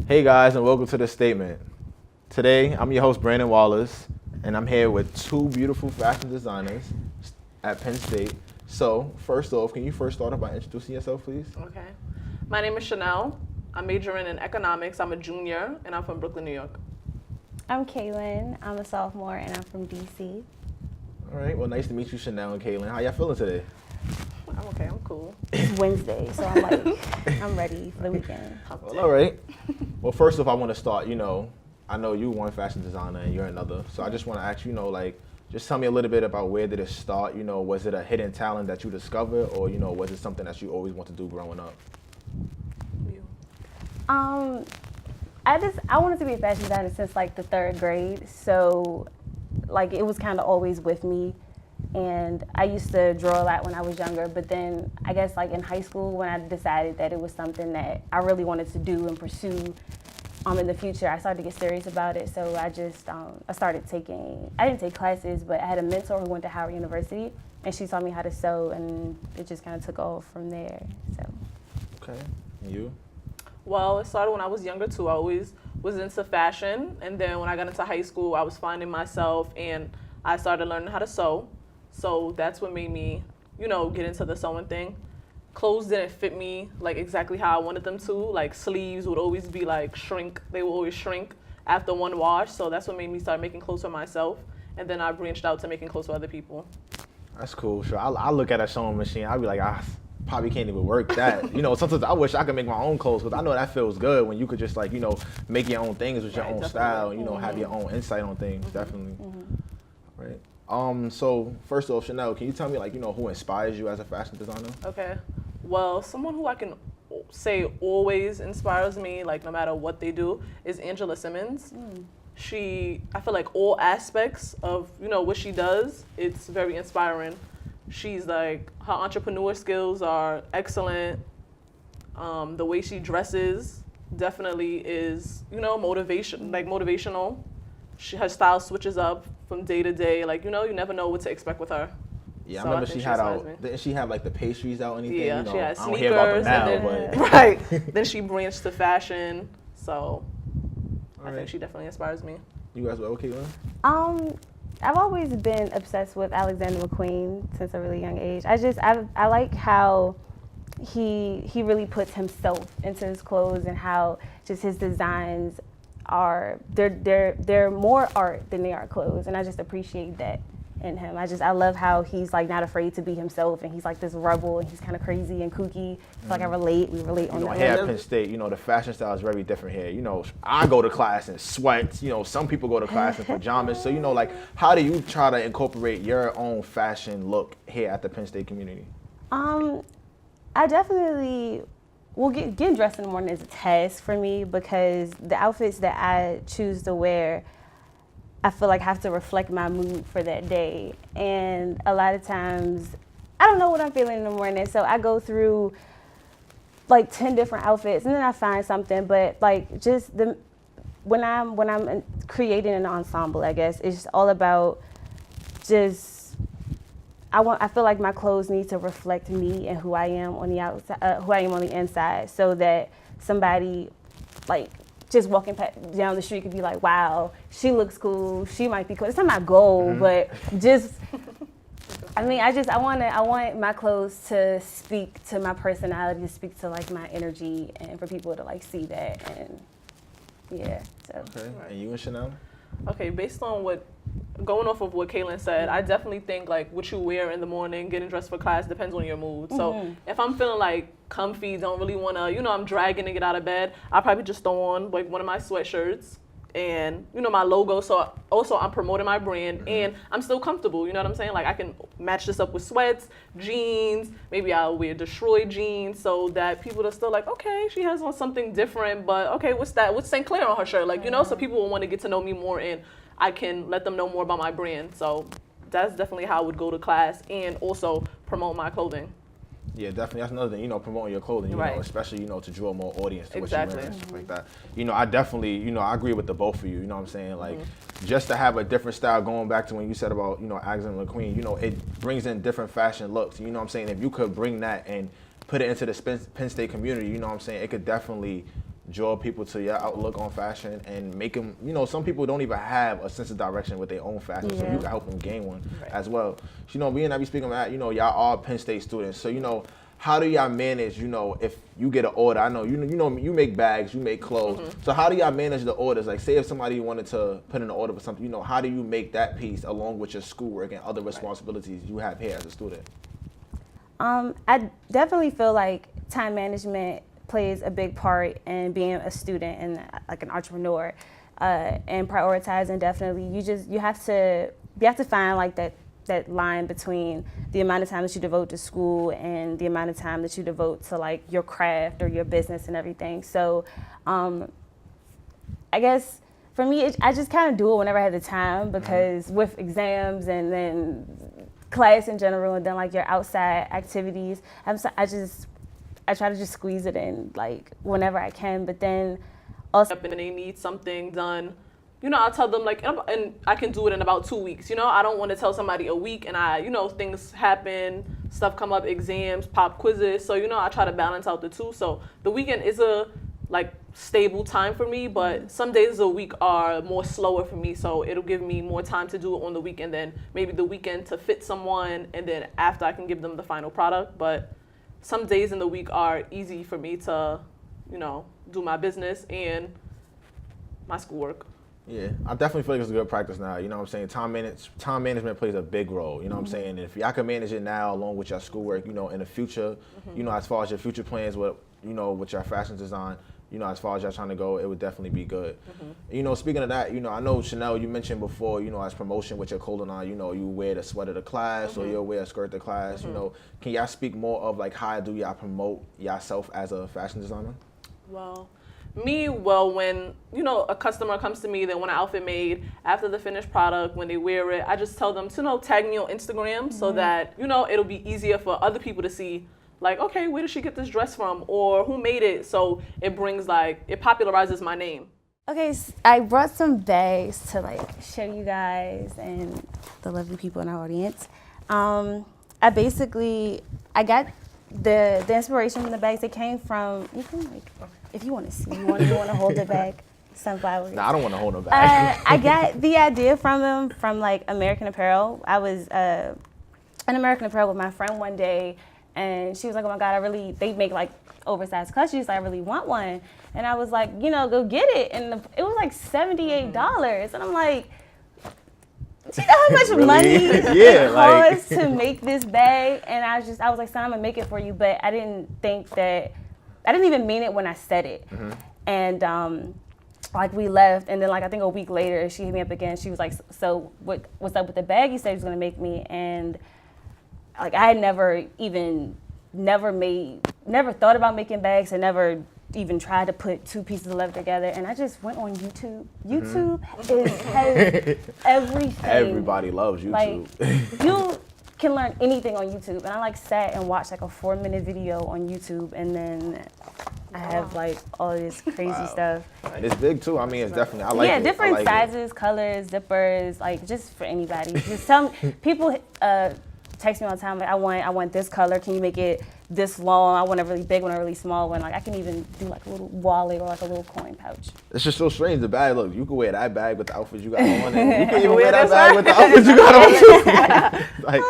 Hey guys, and welcome to The Statement. Today, I'm your host, Brandon Wallace, and I'm here with two beautiful fashion designers at Penn State. So, first off, can you first start off by introducing yourself, please? Okay. My name is Chanel. I'm majoring in economics. I'm a junior, and I'm from Brooklyn, New York. I'm Kaylin. I'm a sophomore, and I'm from DC. All right, well, nice to meet you, Chanel and Kaylin. How y'all feeling today? I'm okay. I'm cool. It's Wednesday, so I'm ready for the weekend. Well, all right. Well, first off, I want to start, I know you one fashion designer and you're another. So I just want to ask you, just tell me a little bit about where did it start? Was it a hidden talent that you discovered, or, was it something that you always wanted to do growing up? You. I wanted to be a fashion designer since like the third grade. So like it was kind of always with me. And I used to draw a lot when I was younger, but then I guess like in high school when I decided that it was something that I really wanted to do and pursue in the future, I started to get serious about it. So I just, I started I didn't take classes, but I had a mentor who went to Howard University, and she taught me how to sew, and it just kind of took off from there, so. Okay, and you? Well, it started when I was younger too. I always was into fashion, and then when I got into high school, I was finding myself, and I started learning how to sew. So that's what made me, get into the sewing thing. Clothes didn't fit me like exactly how I wanted them to. Like sleeves would always be like shrink. They would always shrink after one wash. So that's what made me start making clothes for myself. And then I branched out to making clothes for other people. That's cool. Sure. I look at a sewing machine. I'll be like, probably can't even work that. Sometimes I wish I could make my own clothes, because I know that feels good when you could just make your own things with your own style, have your own insight on things, definitely. Right. So first off, Chanel, can you tell me who inspires you as a fashion designer? Okay. Well, someone who I can say always inspires me, like no matter what they do, is Angela Simmons. I feel like all aspects of, what she does, it's very inspiring. She's like, her entrepreneur skills are excellent. The way she dresses definitely is, motivational. Her style switches up from day to day. You never know what to expect with her. Yeah, so I remember didn't she have the pastries out or anything? Yeah, she had sneakers. I don't hear about them now, but. Right. Then she branched to fashion. So I think she definitely inspires me. You guys were okay, I've always been obsessed with Alexander McQueen since a really young age. I like how he really puts himself into his clothes, and how just his designs they're more art than they are clothes, and I just appreciate that in him. I love how he's not afraid to be himself, and he's this rebel, and he's kind of crazy and kooky. We relate on that. Here at Penn State, the fashion style is very different here. I go to class in sweats. Some people go to class in pajamas. So how do you try to incorporate your own fashion look here at the Penn State community? I definitely. Well, getting dressed in the morning is a task for me, because the outfits that I choose to wear, I feel like have to reflect my mood for that day. And a lot of times, I don't know what I'm feeling in the morning, so I go through 10 different outfits, and then I find something. But when I'm creating an ensemble, I guess it's just all about I feel like my clothes need to reflect me and who I am on the outside, who I am on the inside, so that somebody just walking down the street could be like, wow, she looks cool, she might be cool. It's not my goal, but just, I want my clothes to speak to my personality, to speak to my energy, and for people to see that, and yeah. So. Okay, and you and Chanel? Okay, going off of what Kaylin said, I definitely think what you wear in the morning, getting dressed for class, depends on your mood. So if I'm feeling comfy, don't really want to, I'm dragging to get out of bed, I'll probably just throw on one of my sweatshirts and, my logo. So also I'm promoting my brand, and I'm still comfortable, you know what I'm saying? I can match this up with sweats, jeans, maybe I'll wear destroyed jeans, so that people are still okay, she has on something different, but okay, what's that? What's St. Clair on her shirt? So people will want to get to know me more, and I can let them know more about my brand. So that's definitely how I would go to class and also promote my clothing. Yeah, definitely. That's another thing, promoting your clothing, right. Especially, to draw more audience to exactly. what you're wearing and stuff like that. I definitely, I agree with the both of you, what I'm saying? Just to have a different style, going back to when you said about, Alexander McQueen, it brings in different fashion looks, what I'm saying? If you could bring that and put it into the Penn State community, it could definitely draw people to your outlook on fashion and make them, you know, some people don't even have a sense of direction with their own fashion, so you can help them gain one as well. So, you know, me and I be speaking about, you know, y'all are Penn State students, so, you know, how do y'all manage, you know, if you get an order? I know, you know, you make bags, you make clothes. So how do y'all manage the orders? Like, say if somebody wanted to put in an order for something, you know, how do you make that piece along with your schoolwork and other responsibilities you have here as a student? I definitely feel like time management plays a big part in being a student and like an entrepreneur, and prioritizing. Definitely, you have to find like that line between the amount of time that you devote to school and the amount of time that you devote to like your craft or your business and everything. So I guess for me, I just kind of do it whenever I have the time, because with exams and then class in general and then like your outside activities, I try to just squeeze it in like whenever I can. But then also, and they need something done, you know, I'll tell them like, and I can do it in about 2 weeks. You know, I don't want to tell somebody a week, and you know, things happen, stuff come up, exams, pop quizzes. So, you know, I try to balance out the two. So the weekend is a like stable time for me, but some days of the week are more slower for me. So it'll give me more time to do it on the weekend, then maybe the weekend to fit someone, and then after I can give them the final product. But some days in the week are easy for me to, you know, do my business and my schoolwork. Yeah, I definitely feel like it's a good practice now. You know what I'm saying? Time management plays a big role. You know what I'm saying? And if y'all can manage it now along with your schoolwork, you know, in the future, you know, as far as your future plans with, you know, with your fashion design, you know, as far as y'all trying to go, it would definitely be good. You know, speaking of that, you know, I know, Chanel, you mentioned before, you know, as promotion with your clothing on, you know, you wear the sweater to class or you'll wear a skirt to class. You know, can y'all speak more of like how do y'all promote yourself as a fashion designer? Well, when, you know, a customer comes to me, they want an outfit made, after the finished product, when they wear it, I just tell them to, you know, tag me on Instagram so that, you know, it'll be easier for other people to see, like, okay, where did she get this dress from, or who made it? So it brings like, it popularizes my name. okay, I brought some bags to like show you guys and the lovely people in our audience. I got the inspiration from the bags. They came from, you can like, if you want to see, you want to hold the bag, sunflowers. Nah, I don't want to hold no bag. I got the idea from them from like American Apparel. I was in American Apparel with my friend one day, and she was like, oh my God, they make like oversized cuts. She's like, I really want one. And I was like, you know, go get it. And it was like $78. And I'm like, do you know how much Really? money it like- costs to make this bag? And I was like, son, I'm gonna make it for you. But I didn't even mean it when I said it. And like we left, and then like I think a week later, she hit me up again. She was like, so what's up with the bag you said you was gonna make me? And like I had never thought about making bags. I never even tried to put two pieces of leather together, and I just went on YouTube. YouTube has everything. Everybody loves YouTube. Like you can learn anything on YouTube, and I like sat and watched like a 4-minute video on YouTube, and then I have like all this crazy stuff. And it's big too. I mean, it's definitely, I like it. Yeah, different I like sizes, colors, zippers, like just for anybody. Just tell me, people text me all the time, like I want this color, can you make it this long? I want a really big one, a really small one. Like I can even do like a little wallet or like a little coin pouch. It's just so strange. The bag, look, you can wear that bag with the outfits you got on, and you can even wear that bag with the outfits you got on too. Like,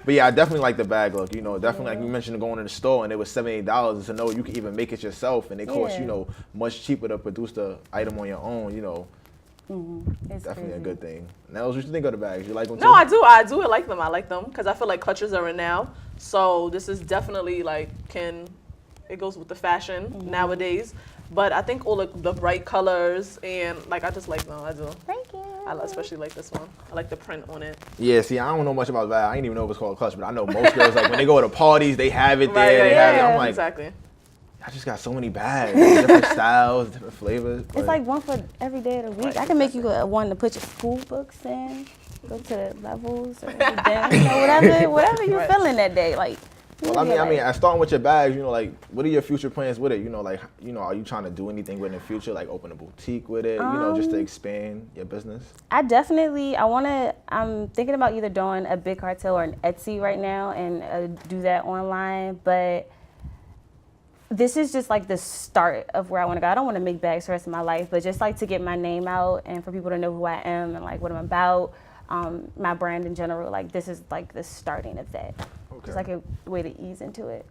but yeah, I definitely like the bag look. You know, definitely like you mentioned going to the store and it was $78 to know you can even make it yourself, and it costs you know much cheaper to produce the item on your own. You know. It's Definitely crazy. a good thing. Now, what you think of the bags? You like them too? No, I do like them. I like them because I feel like clutches are in now. So this is definitely like it goes with the fashion nowadays. But I think all the bright colors and like I just like them. I do. Thank you. I especially like this one. I like the print on it. Yeah, see, I don't know much about that. I didn't even know it was called clutch, but I know most girls, like when they go to parties, they have it there. They have it. I'm like, exactly. I just got so many bags, different styles, different flavors. It's but- like one for every day of the week. Right, I can make you one to put your school books in, go to the levels or dance or whatever you're feeling that day. Like, Well, I mean, starting with your bags, you know, like, what are your future plans with it? You know, like, you know, are you trying to do anything with it in the future, like open a boutique with it, you know, just to expand your business? I'm thinking about either doing a big cartel or an Etsy right now and do that online. But this is just like the start of where I want to go. I don't want to make bags for the rest of my life, but just like to get my name out and for people to know who I am and like what I'm about, my brand in general. Like this is like the starting of that. Okay. It's like a way to ease into it.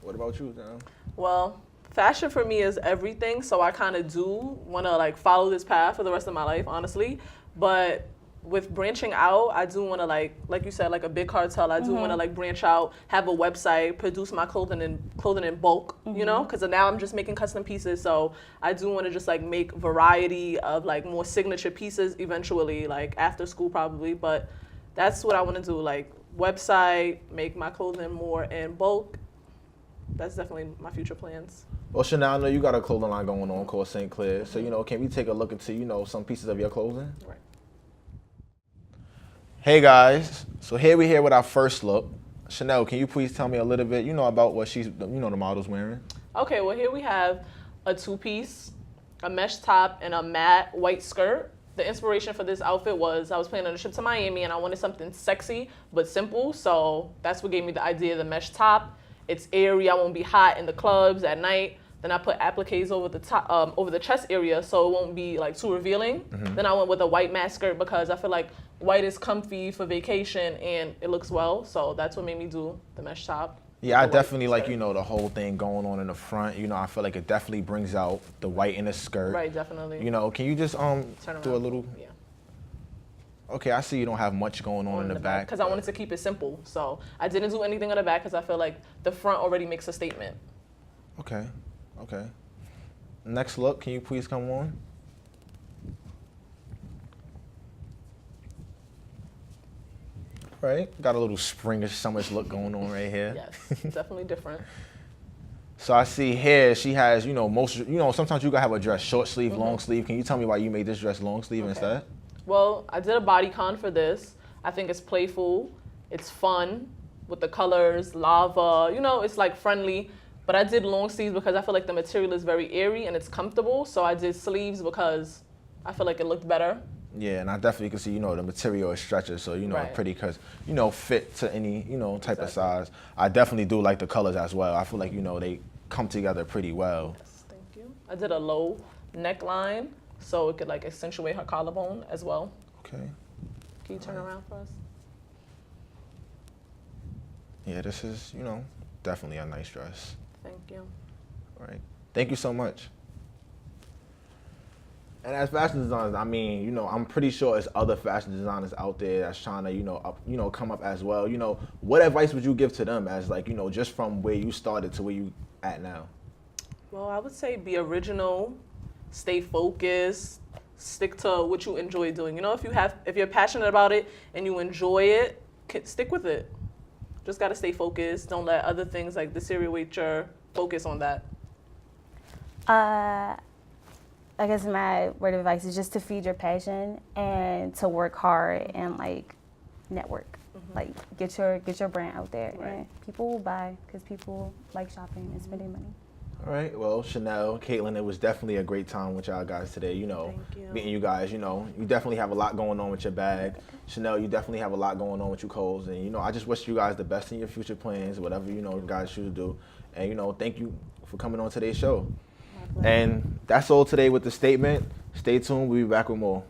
What about you, Dan? Well, fashion for me is everything, so I kind of do want to like follow this path for the rest of my life, honestly. But with branching out, I do want to like you said, like a big cartel. I do want to like branch out, have a website, produce my clothing in bulk, you know, because now I'm just making custom pieces. So I do want to just like make variety of like more signature pieces eventually, like after school probably. But that's what I want to do, like website, make my clothing more in bulk. That's definitely my future plans. Well, Chanel, I know you got a clothing line going on called St. Clair. So, you know, can we take a look into, you know, some pieces of your clothing? Right. Hey, guys. So here we here with our first look. Chanel, can you please tell me a little bit, you know, about what she's, you know, the model's wearing? Okay, well, here we have a two-piece, a mesh top, and a matte white skirt. The inspiration for this outfit was I was planning on a trip to Miami, and I wanted something sexy but simple. So that's what gave me the idea of the mesh top. It's airy. I won't be hot in the clubs at night. Then I put appliques over the top, over the chest area, so it won't be like too revealing. Then I went with a white matte skirt because I feel like white is comfy for vacation and it looks well. So that's what made me do the mesh top. Yeah, I definitely like, you know, the whole thing going on in the front. You know, I feel like it definitely brings out the white in the skirt. Right, definitely. You know, can you just Turn do a around. little? Yeah. Okay, I see you don't have much going on in the back. Because I wanted to keep it simple. So I didn't do anything on the back because I feel like the front already makes a statement. Okay, okay. Next look, can you please come on? Right, got a little springish, summerish look going on right here. Yes, definitely different. So I see here she has, you know, sometimes you gotta have a dress short sleeve, long sleeve. Can you tell me why you made this dress long sleeve instead? Well, I did a bodycon for this. I think it's playful, it's fun with the colors, lava, you know, it's like friendly. But I did long sleeves because I feel like the material is very airy and it's comfortable. So I did sleeves because I feel like it looked better. Yeah, and I definitely can see, you know, the material is stretches, so, you know, Right. pretty because, you know, fit to any, you know, type of size. I definitely do like the colors as well. I feel like, you know, they come together pretty well. Yes, thank you. I did a low neckline so it could like accentuate her collarbone as well. Okay. Can you turn around for us? Yeah, this is, you know, definitely a nice dress. Thank you. All right. Thank you so much. And as fashion designers, I mean, you know, I'm pretty sure there's other fashion designers out there that's trying to, you know, come up as well. You know, what advice would you give to them as like, you know, just from where you started to where you at now? Well, I would say be original, stay focused, stick to what you enjoy doing. You know, if you're passionate about it and you enjoy it, stick with it. Just gotta stay focused. Don't let other things like deteriorate your focus on that. I guess my word of advice is just to feed your passion and to work hard and like network. Like get your brand out there and people will buy because people like shopping and spending money. All right. Well, Chanel, Caitlin, it was definitely a great time with y'all guys today. You know, Thank you. meeting you guys. You know, you definitely have a lot going on with your bag. Chanel, you definitely have a lot going on with your clothes. And, you know, I just wish you guys the best in your future plans, whatever, you know, you guys should do. And, you know, thank you for coming on today's show. And that's all today with the statement. Stay tuned. We'll be back with more.